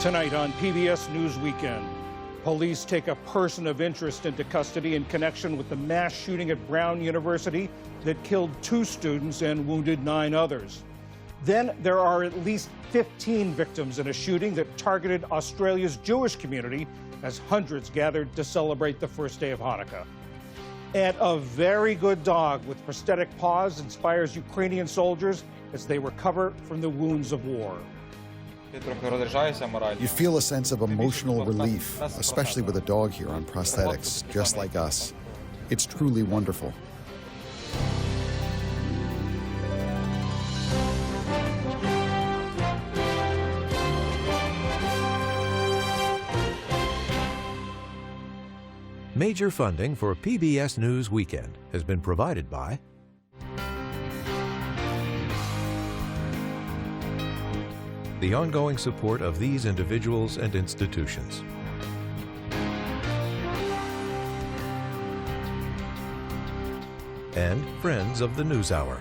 Tonight on PBS News Weekend, police take a person of interest into custody in connection with the mass shooting at Brown University that killed 2 students and wounded 9 others. Then there are at least 15 victims in a shooting that targeted Australia's Jewish community as hundreds gathered to celebrate the first day of Hanukkah. And a very good dog with prosthetic paws inspires Ukrainian soldiers as they recover from the wounds of war. You feel a sense of emotional relief, especially with a dog here on prosthetics, just like us. It's truly wonderful. Major funding for PBS News Weekend has been provided by the ongoing support of these individuals and institutions. And friends of the NewsHour.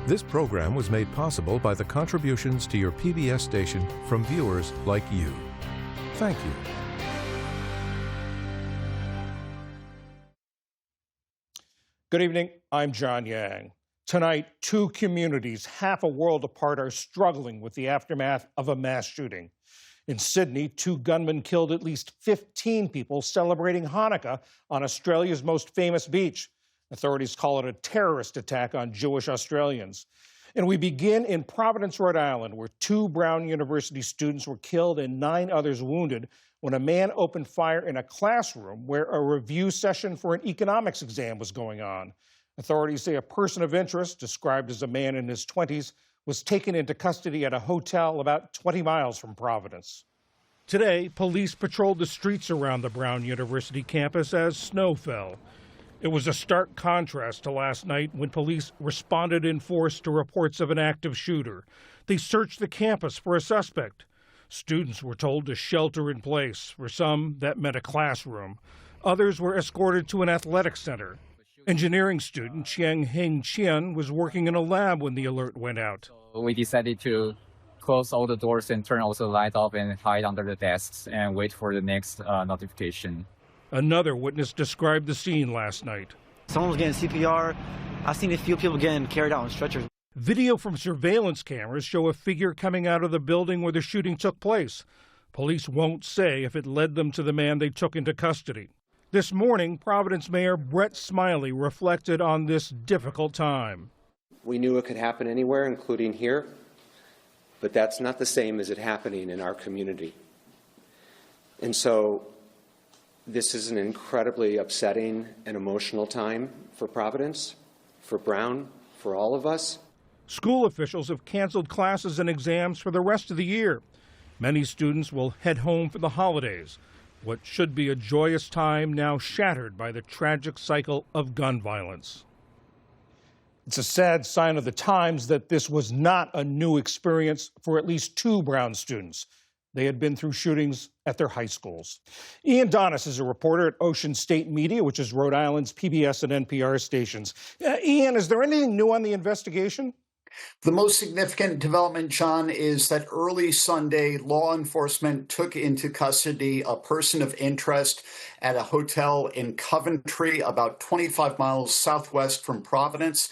This program was made possible by the contributions to your PBS station from viewers like you. Thank you. Good evening, I'm John Yang. Tonight, 2 communities half a world apart are struggling with the aftermath of a mass shooting. In Sydney, 2 gunmen killed at least 15 people celebrating Hanukkah on Australia's most famous beach. Authorities call it a terrorist attack on Jewish Australians. And we begin in Providence, Rhode Island, where 2 Brown University students were killed and 9 others wounded when a man opened fire in a classroom where a review session for an economics exam was going on. Authorities say a person of interest, described as a man in his 20s, was taken into custody at a hotel about 20 miles from Providence. Today, police patrolled the streets around the Brown University campus as snow fell. It was a stark contrast to last night when police responded in force to reports of an active shooter. They searched the campus for a suspect. Students were told to shelter in place. For some, that meant a classroom. Others were escorted to an athletic center. Engineering student Chiang Heng Chian was working in a lab when the alert went out. We decided to close all the doors and turn also the light off and hide under the desks and wait for the next notification. Another witness described the scene last night. Someone was getting CPR. I've seen a few people getting carried out on stretchers. Video from surveillance cameras show a figure coming out of the building where the shooting took place. Police won't say if it led them to the man they took into custody. This morning, Providence Mayor Brett Smiley reflected on this difficult time. We knew it could happen anywhere, including here, but that's not the same as it happening in our community. And so this is an incredibly upsetting and emotional time for Providence, for Brown, for all of us. School officials have canceled classes and exams for the rest of the year. Many students will head home for the holidays. What should be a joyous time now shattered by the tragic cycle of gun violence. It's a sad sign of the times that this was not a new experience for at least 2 Brown students. They had been through shootings at their high schools. Ian Donis is a reporter at Ocean State Media, which is Rhode Island's PBS and NPR stations. Ian, is there anything new on the investigation? The most significant development, John, is that early Sunday, law enforcement took into custody a person of interest at a hotel in Coventry, about 25 miles southwest from Providence.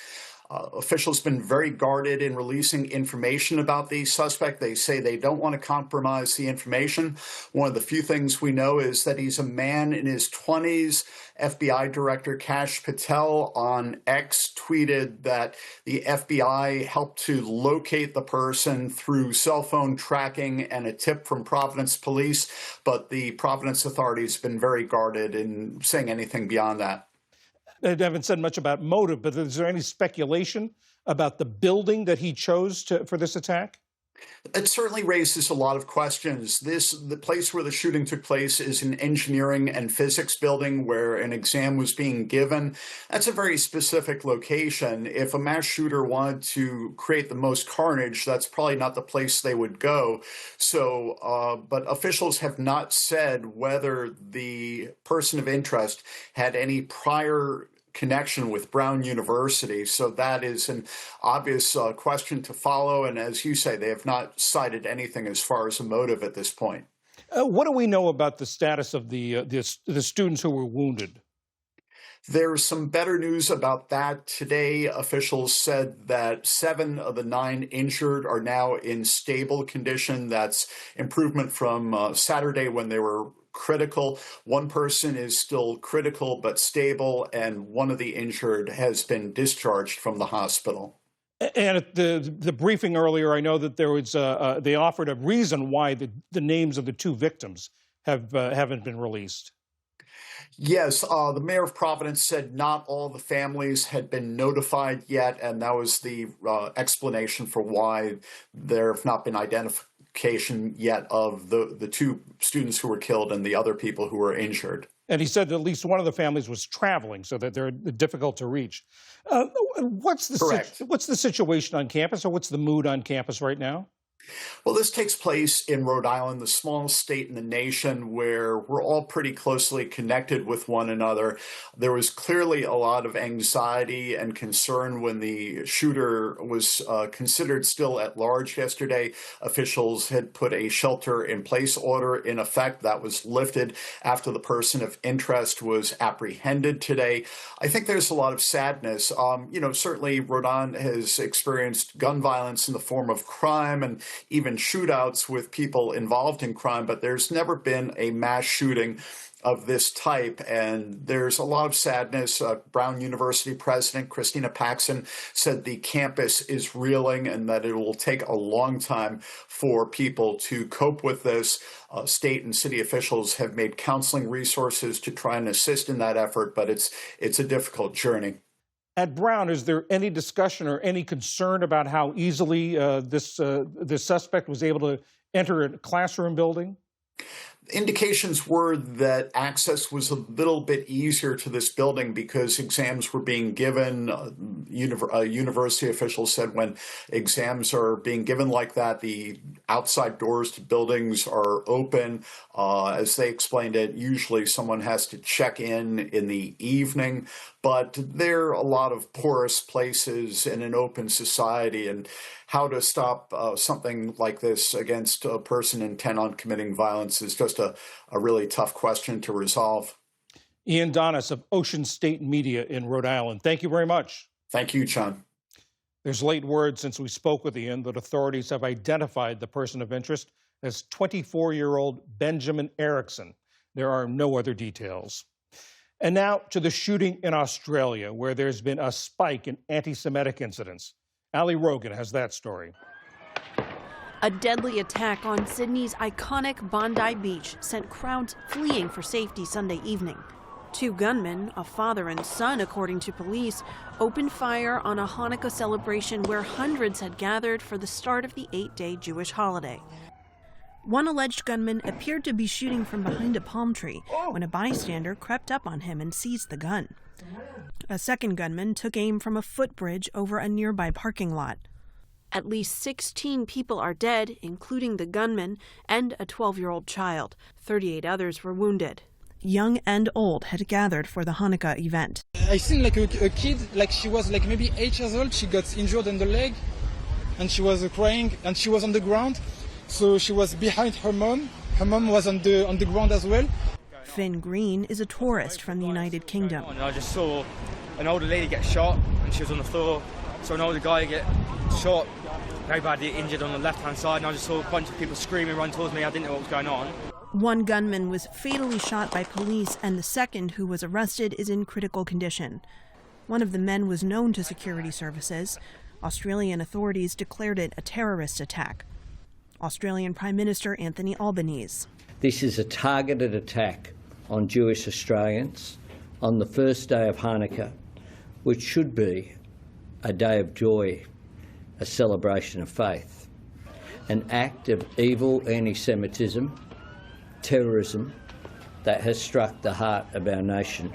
Officials have been very guarded in releasing information about the suspect. They say they don't want to compromise the information. One of the few things we know is that he's a man in his 20s. FBI Director Kash Patel on X tweeted that the FBI helped to locate the person through cell phone tracking and a tip from Providence police, but the Providence authorities have been very guarded in saying anything beyond that. They haven't said much about motive, but is there any speculation about the building that he chose for this attack? It certainly raises a lot of questions. The place where the shooting took place is an engineering and physics building where an exam was being given. That's a very specific location. If a mass shooter wanted to create the most carnage, that's probably not the place they would go. So, but officials have not said whether the person of interest had any prior connection with Brown University. So that is an obvious question to follow. And as you say, they have not cited anything as far as a motive at this point. What do we know about the status of the students who were wounded? There's some better news about that. Today, officials said that 7 of the 9 injured are now in stable condition. That's improvement from Saturday when they were critical. One person is still critical but stable, and one of the injured has been discharged from the hospital. And at the briefing earlier, I know that there was they offered a reason why the names of the 2 victims haven't been released. Yes, the mayor of Providence said not all the families had been notified yet, and that was the explanation for why there have not been identification yet of the 2 students who were killed and the other people who were injured. And he said that at least one of the families was traveling, so that they're difficult to reach. What's the situation on campus, or what's the mood on campus right now? Well, this takes place in Rhode Island, the smallest state in the nation, where we're all pretty closely connected with one another. There was clearly a lot of anxiety and concern when the shooter was considered still at large yesterday. Officials had put a shelter-in-place order in effect that was lifted after the person of interest was apprehended today. I think there's a lot of sadness. Certainly Rhode Island has experienced gun violence in the form of crime and even shootouts with people involved in crime, but there's never been a mass shooting of this type, and there's a lot of sadness. Brown University President Christina Paxson said the campus is reeling and that it will take a long time for people to cope with this. State and city officials have made counseling resources to try and assist in that effort, but it's a difficult journey. At Brown, is there any discussion or any concern about how easily this suspect was able to enter a classroom building? Indications were that access was a little bit easier to this building because exams were being given. University officials said when exams are being given like that, the outside doors to buildings are open. As they explained it, usually someone has to check in the evening, but there are a lot of porous places in an open society, and how to stop something like this against a person intent on committing violence is just a really tough question to resolve. Ian Donis of Ocean State Media in Rhode Island. Thank you very much. Thank you, John. There's late word since we spoke with Ian that authorities have identified the person of interest as 24-year-old Benjamin Erickson. There are no other details. And now to the shooting in Australia, where there's been a spike in anti-Semitic incidents. Ali Rogan has that story. A deadly attack on Sydney's iconic Bondi Beach sent crowds fleeing for safety Sunday evening. 2 gunmen, a father and son according to police, opened fire on a Hanukkah celebration where hundreds had gathered for the start of the 8-day Jewish holiday. One alleged gunman appeared to be shooting from behind a palm tree when a bystander crept up on him and seized the gun. A second gunman took aim from a footbridge over a nearby parking lot. At least 16 people are dead, including the gunman and a 12-year-old child. 38 others were wounded. Young and old had gathered for the Hanukkah event. I seen like a kid, like she was like maybe 8 years old. She got injured on the leg and she was crying and she was on the ground. So she was behind her mom. Her mom was on the ground as well. Finn Green is a tourist from the United Kingdom. I just saw an older lady get shot and she was on the floor. So an older guy get shot, very badly injured on the left-hand side, and I just saw a bunch of people screaming, run towards me. I didn't know what was going on. One gunman was fatally shot by police, and the second, who was arrested, is in critical condition. One of the men was known to security services. Australian authorities declared it a terrorist attack. Australian Prime Minister Anthony Albanese. This is a targeted attack on Jewish Australians on the first day of Hanukkah, which should be a day of joy, a celebration of faith. an act of evil anti-Semitism, terrorism that has struck the heart of our nation.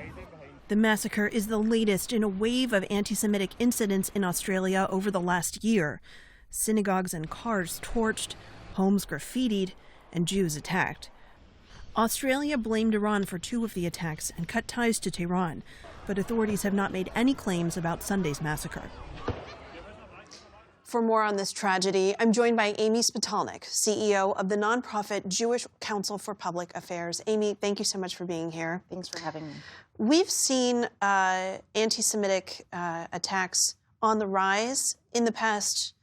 The massacre is the latest in a wave of anti-Semitic incidents in Australia over the last year. Synagogues and cars torched, homes graffitied, and Jews attacked. Australia blamed Iran for 2 of the attacks and cut ties to Tehran, but authorities have not made any claims about Sunday's massacre. For more on this tragedy, I'm joined by Amy Spitalnik, CEO of the nonprofit Jewish Council for Public Affairs. Amy, thank you so much for being here. Thanks for having me. We've seen anti-Semitic attacks on the rise in the past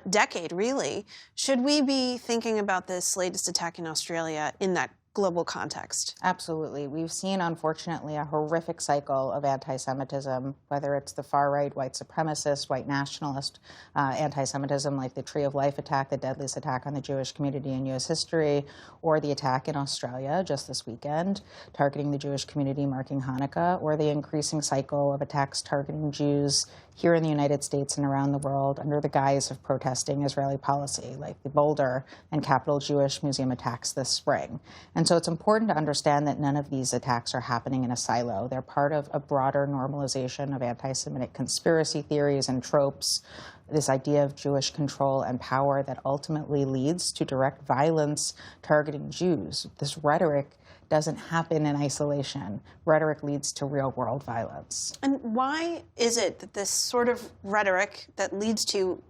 decade, really. Should we be thinking about this latest attack in Australia in that global context? Absolutely. We've seen, unfortunately, a horrific cycle of anti-Semitism, whether it's the far-right, white supremacist, white nationalist anti-Semitism, like the Tree of Life attack, the deadliest attack on the Jewish community in U.S. history, or the attack in Australia just this weekend, targeting the Jewish community marking Hanukkah, or the increasing cycle of attacks targeting Jews here in the United States and around the world under the guise of protesting Israeli policy, like the Boulder and Capitol Jewish Museum attacks this spring. And so it's important to understand that none of these attacks are happening in a silo. They're part of a broader normalization of anti-Semitic conspiracy theories and tropes, this idea of Jewish control and power that ultimately leads to direct violence targeting Jews. This rhetoric doesn't happen in isolation. Rhetoric leads to real-world violence. And why is it that this sort of rhetoric that leads to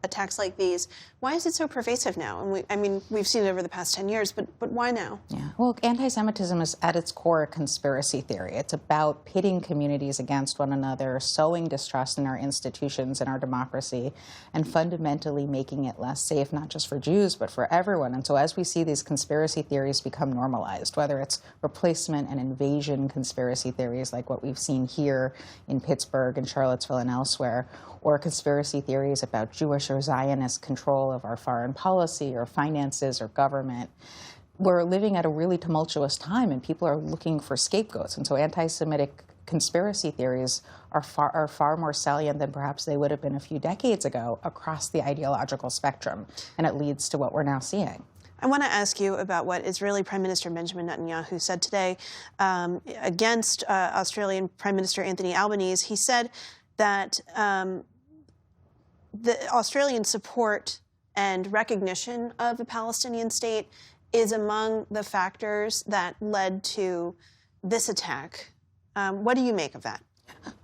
attacks like these, why is it so pervasive now? And we've seen it over the past 10 years, but why now? Yeah, well, anti-Semitism is at its core a conspiracy theory. It's about pitting communities against one another, sowing distrust in our institutions and our democracy, and fundamentally making it less safe, not just for Jews, but for everyone. And so as we see these conspiracy theories become normalized, whether it's replacement and invasion conspiracy theories like what we've seen here in Pittsburgh and Charlottesville and elsewhere, or conspiracy theories about Jewish or Zionist control of our foreign policy or finances or government, we're living at a really tumultuous time and people are looking for scapegoats. And so anti-Semitic conspiracy theories are far more salient than perhaps they would have been a few decades ago across the ideological spectrum. And it leads to what we're now seeing. I want to ask you about what Israeli Prime Minister Benjamin Netanyahu said today against Australian Prime Minister Anthony Albanese. He said that the Australian support and recognition of a Palestinian state is among the factors that led to this attack. What do you make of that?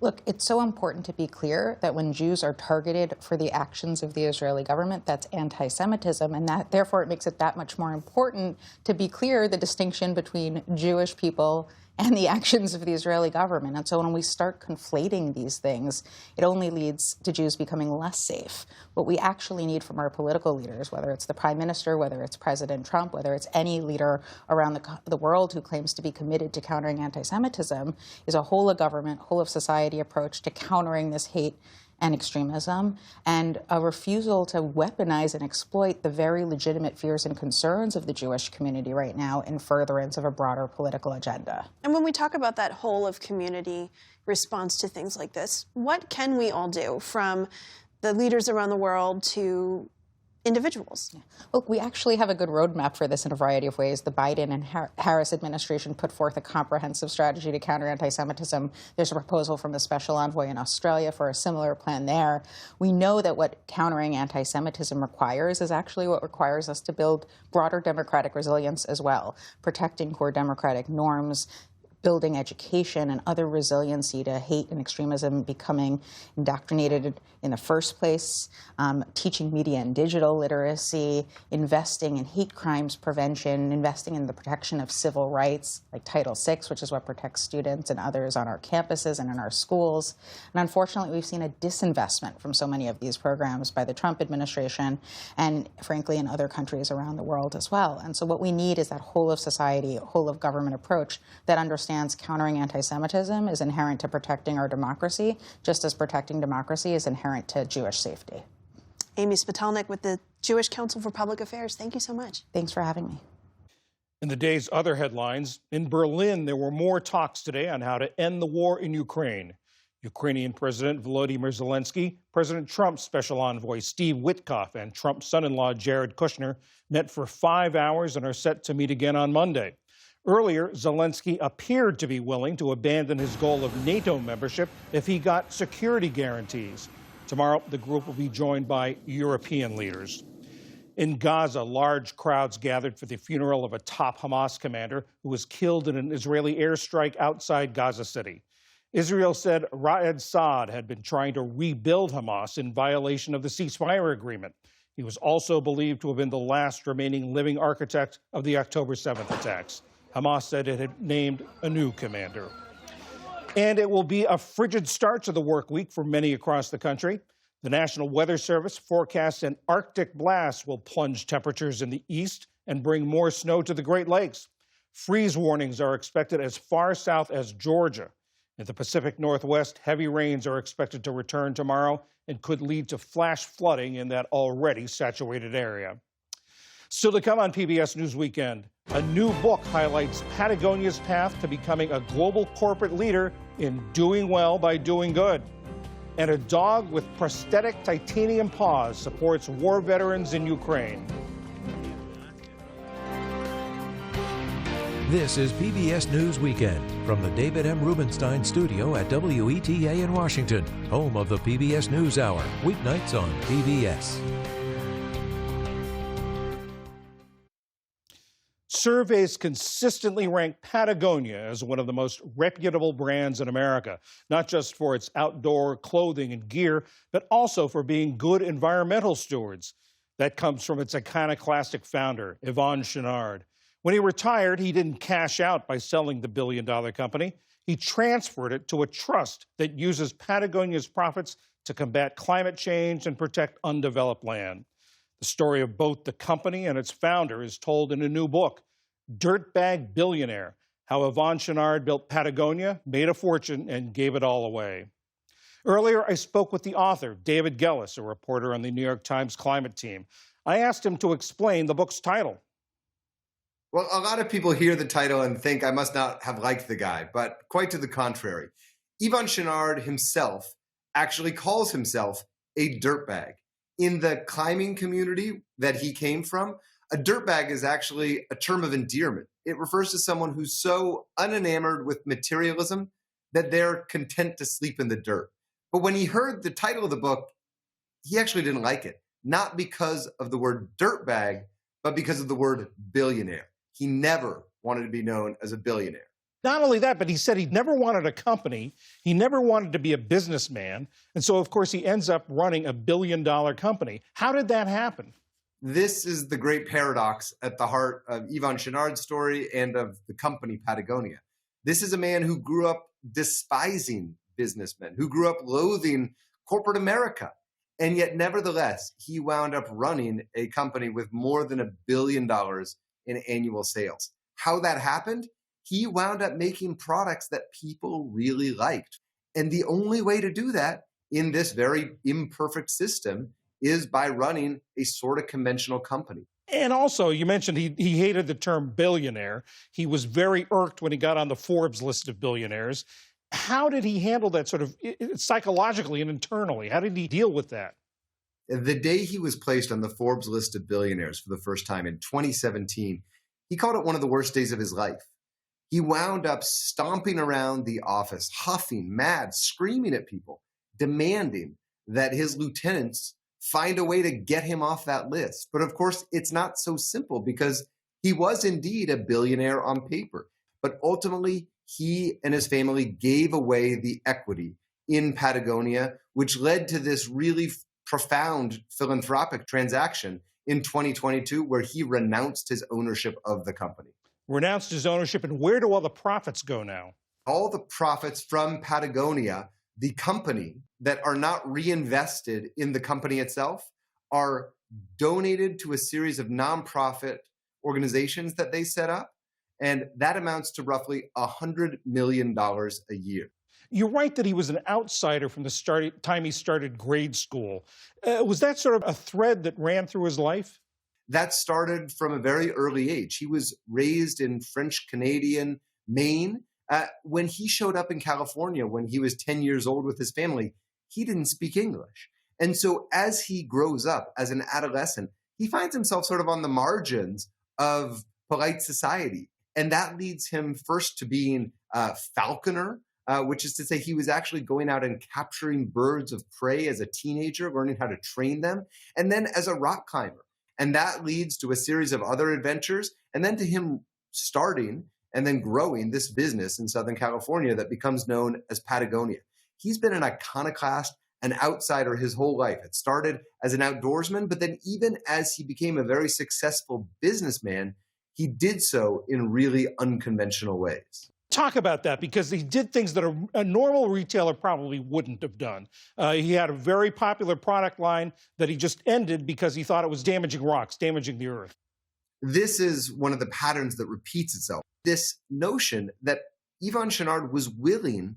Look, it's so important to be clear that when Jews are targeted for the actions of the Israeli government, that's anti-Semitism, and that therefore it makes it that much more important to be clear the distinction between Jewish people and the actions of the Israeli government. And so when we start conflating these things, it only leads to Jews becoming less safe. What we actually need from our political leaders, whether it's the Prime Minister, whether it's President Trump, whether it's any leader around the world who claims to be committed to countering anti-Semitism, is a whole of government, whole of society approach to countering this hate and extremism, and a refusal to weaponize and exploit the very legitimate fears and concerns of the Jewish community right now in furtherance of a broader political agenda. And when we talk about that whole of community response to things like this, what can we all do, from the leaders around the world to individuals? Look, we actually have a good roadmap for this in a variety of ways. The Biden and Harris administration put forth a comprehensive strategy to counter anti-Semitism. There's a proposal from the special envoy in Australia for a similar plan there. We know that what countering anti-Semitism requires is actually what requires us to build broader democratic resilience as well, protecting core democratic norms, building education and other resiliency to hate and extremism becoming indoctrinated in the first place, teaching media and digital literacy, investing in hate crimes prevention, investing in the protection of civil rights like Title VI, which is what protects students and others on our campuses and in our schools. And unfortunately, we've seen a disinvestment from so many of these programs by the Trump administration and, frankly, in other countries around the world as well. And so what we need is that whole of society, whole of government approach that understands countering anti-Semitism is inherent to protecting our democracy, just as protecting democracy is inherent to Jewish safety. Amy Spitalnik with the Jewish Council for Public Affairs. Thank you so much. Thanks for having me. In the day's other headlines, in Berlin, there were more talks today on how to end the war in Ukraine. Ukrainian President Volodymyr Zelensky, President Trump's special envoy Steve Witkoff, and Trump's son-in-law Jared Kushner met for 5 hours and are set to meet again on Monday. Earlier, Zelensky appeared to be willing to abandon his goal of NATO membership if he got security guarantees. Tomorrow, the group will be joined by European leaders. In Gaza, large crowds gathered for the funeral of a top Hamas commander who was killed in an Israeli airstrike outside Gaza City. Israel said Raed Saad had been trying to rebuild Hamas in violation of the ceasefire agreement. He was also believed to have been the last remaining living architect of the October 7th attacks. Hamas said it had named a new commander. And it will be a frigid start to the work week for many across the country. The National Weather Service forecasts an Arctic blast will plunge temperatures in the east and bring more snow to the Great Lakes. Freeze warnings are expected as far south as Georgia. In the Pacific Northwest, heavy rains are expected to return tomorrow and could lead to flash flooding in that already saturated area. Still to come on PBS News Weekend, a new book highlights Patagonia's path to becoming a global corporate leader in doing well by doing good. And a dog with prosthetic titanium paws supports war veterans in Ukraine. This is PBS News Weekend from the David M. Rubenstein studio at WETA in Washington, home of the PBS NewsHour, weeknights on PBS. Surveys consistently rank Patagonia as one of the most reputable brands in America, not just for its outdoor clothing and gear, but also for being good environmental stewards. That comes from its iconoclastic founder, Yvon Chouinard. When he retired, he didn't cash out by selling the billion-dollar company. He transferred it to a trust that uses Patagonia's profits to combat climate change and protect undeveloped land. The story of both the company and its founder is told in a new book, Dirtbag Billionaire, How Yvon Chouinard Built Patagonia, Made a Fortune, and Gave It All Away. Earlier, I spoke with the author, David Gellis, a reporter on the New York Times climate team. I asked him to explain the book's title. Well, a lot of people hear the title and think I must not have liked the guy, but quite to the contrary. Yvon Chouinard himself actually calls himself a dirtbag. In the climbing community that he came from, a dirtbag is actually a term of endearment. It refers to someone who's so unenamored with materialism that they're content to sleep in the dirt. But when he heard the title of the book, he actually didn't like it. Not because of the word dirtbag, but because of the word billionaire. He never wanted to be known as a billionaire. Not only that, but he said he never wanted a company. He never wanted to be a businessman. And so, of course, he ends up running a billion-dollar company. How did that happen? This is the great paradox at the heart of Yvon Chouinard's story and of the company Patagonia. This is a man who grew up despising businessmen, who grew up loathing corporate America. And yet, nevertheless, he wound up running a company with more than $1 billion in annual sales. How that happened? He wound up making products that people really liked. And the only way to do that in this very imperfect system is by running a sort of conventional company. And also, you mentioned he hated the term billionaire. He was very irked when he got on the Forbes list of billionaires. How did he handle that sort of psychologically and internally? How did he deal with that? The day he was placed on the Forbes list of billionaires for the first time in 2017, he called it one of the worst days of his life. He wound up stomping around the office, huffing, mad, screaming at people, demanding that his lieutenants find a way to get him off that list. But of course, it's not so simple because he was indeed a billionaire on paper. But ultimately, he and his family gave away the equity in Patagonia, which led to this really profound philanthropic transaction in 2022 where he renounced his ownership of the company. Renounced his ownership, and where do all the profits go now? All the profits from Patagonia, the company, that are not reinvested in the company itself, are donated to a series of nonprofit organizations that they set up, and that amounts to roughly $100 million a year. You're right that he was an outsider from the time he started grade school. Was that sort of a thread that ran through his life? That started from a very early age. He was raised in French-Canadian Maine When he showed up in California when he was 10 years old with his family, he didn't speak English. And so as he grows up as an adolescent, he finds himself sort of on the margins of polite society. And that leads him first to being a falconer, which is to say he was actually going out and capturing birds of prey as a teenager, learning how to train them, and then as a rock climber. And that leads to a series of other adventures, and then to him starting and then growing this business in Southern California that becomes known as Patagonia. He's been an iconoclast, an outsider his whole life. It started as an outdoorsman, but then even as he became a very successful businessman, he did so in really unconventional ways. Talk about that, because he did things that a normal retailer probably wouldn't have done. He had a very popular product line that he just ended because he thought it was damaging rocks, damaging the earth. This is one of the patterns that repeats itself. This notion that Yvon Chouinard was willing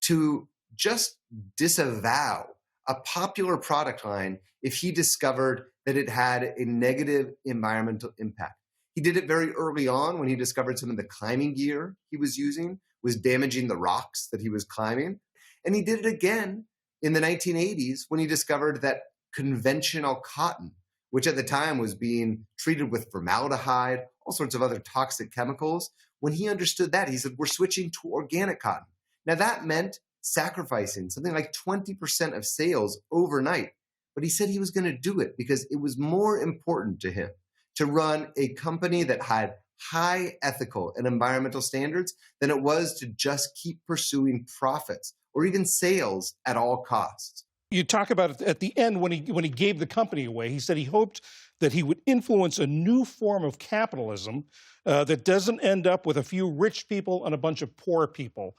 to just disavow a popular product line if he discovered that it had a negative environmental impact. He did it very early on when he discovered some of the climbing gear he was using was damaging the rocks that he was climbing. And he did it again in the 1980s when he discovered that conventional cotton, which at the time was being treated with formaldehyde, all sorts of other toxic chemicals. When he understood that, he said, we're switching to organic cotton. Now that meant sacrificing something like 20% of sales overnight. But he said he was going to do it because it was more important to him to run a company that had high ethical and environmental standards than it was to just keep pursuing profits or even sales at all costs. You talk about it at the end when he gave the company away. He said he hoped that he would influence a new form of capitalism that doesn't end up with a few rich people and a bunch of poor people.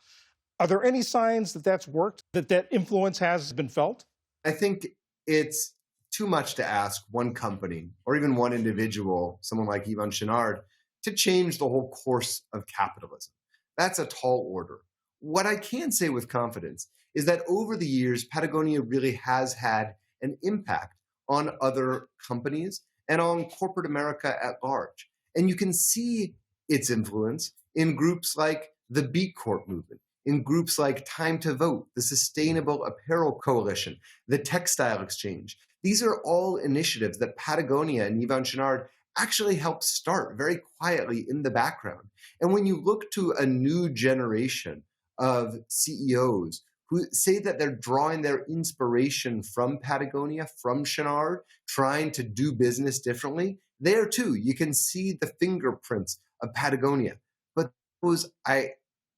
Are there any signs that that's worked, that influence has been felt? I think it's too much to ask one company or even one individual, someone like Yvon Chouinard, to change the whole course of capitalism. That's a tall order. What I can say with confidence is that over the years, Patagonia really has had an impact on other companies and on corporate America at large. And you can see its influence in groups like the B Corp movement, in groups like Time to Vote, the Sustainable Apparel Coalition, the Textile Exchange. These are all initiatives that Patagonia and Yvon Chouinard actually helped start very quietly in the background. And when you look to a new generation of CEOs who say that they're drawing their inspiration from Patagonia, from Chouinard, trying to do business differently, there too, you can see the fingerprints of Patagonia. But those, I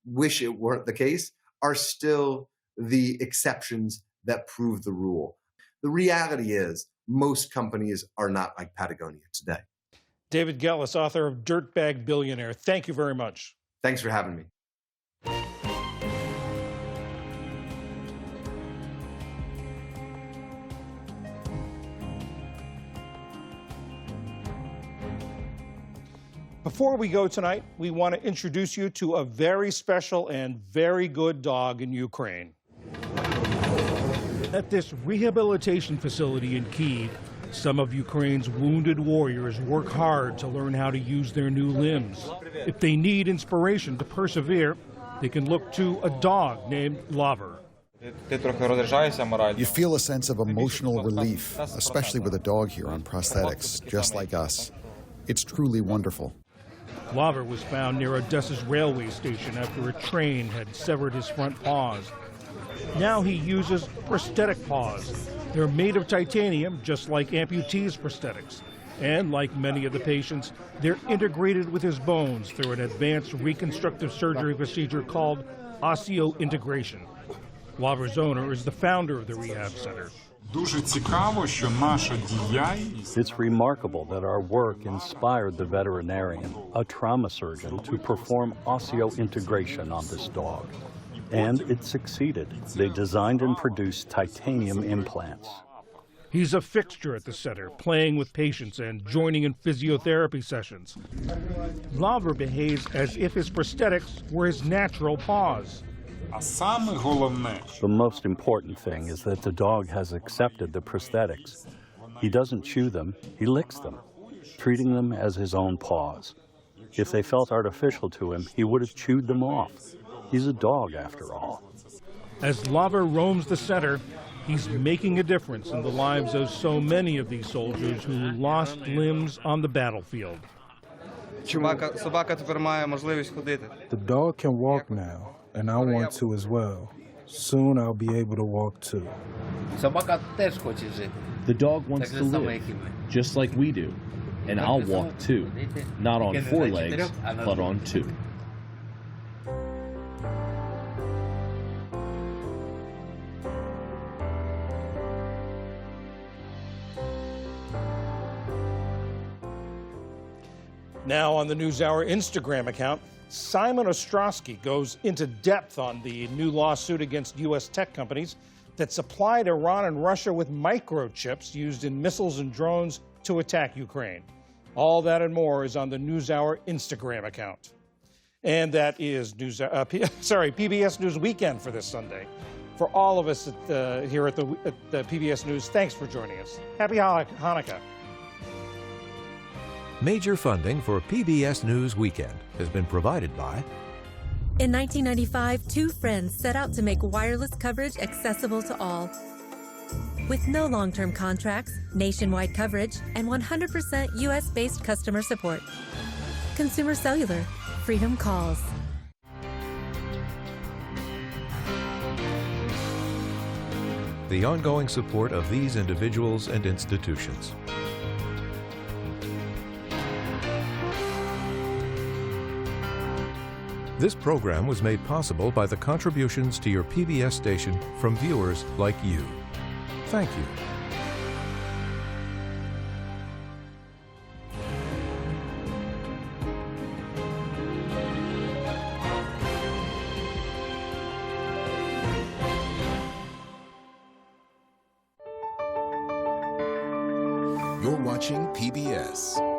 wish it weren't the case, are still the exceptions that prove the rule. The reality is most companies are not like Patagonia today. David Gellis, author of Dirtbag Billionaire. Thank you very much. Thanks for having me. Before we go tonight, we want to introduce you to a very special and very good dog in Ukraine. At this rehabilitation facility in Kyiv, some of Ukraine's wounded warriors work hard to learn how to use their new limbs. If they need inspiration to persevere, they can look to a dog named Laver. You feel a sense of emotional relief, especially with a dog here on prosthetics, just like us. It's truly wonderful. Laver was found near Odessa's railway station after a train had severed his front paws. Now he uses prosthetic paws. They're made of titanium, just like amputees' prosthetics. And like many of the patients, they're integrated with his bones through an advanced reconstructive surgery procedure called osseointegration. Laver's owner is the founder of the rehab center. It's remarkable that our work inspired the veterinarian, a trauma surgeon, to perform osseointegration on this dog. And it succeeded. They designed and produced titanium implants. He's a fixture at the center, playing with patients and joining in physiotherapy sessions. Laver behaves as if his prosthetics were his natural paws. The most important thing is that the dog has accepted the prosthetics. He doesn't chew them, he licks them, treating them as his own paws. If they felt artificial to him, he would have chewed them off. He's a dog, after all. As Lava roams the center, he's making a difference in the lives of so many of these soldiers who lost limbs on the battlefield. The dog can walk now, and I want to as well. Soon I'll be able to walk too. The dog wants to live, just like we do. And I'll walk too. Not on 4 legs, but on 2. Now on the NewsHour Instagram account, Simon Ostrowski goes into depth on the new lawsuit against U.S. tech companies that supplied Iran and Russia with microchips used in missiles and drones to attack Ukraine. All that and more is on the NewsHour Instagram account. And that is PBS News Weekend for this Sunday. For all of us here at the PBS News, thanks for joining us. Happy Hanukkah. Major funding for PBS News Weekend has been provided by... In 1995, 2 friends set out to make wireless coverage accessible to all. With no long-term contracts, nationwide coverage, and 100% U.S.-based customer support. Consumer Cellular. Freedom calls. The ongoing support of these individuals and institutions. This program was made possible by the contributions to your PBS station from viewers like you. Thank you. You're watching PBS.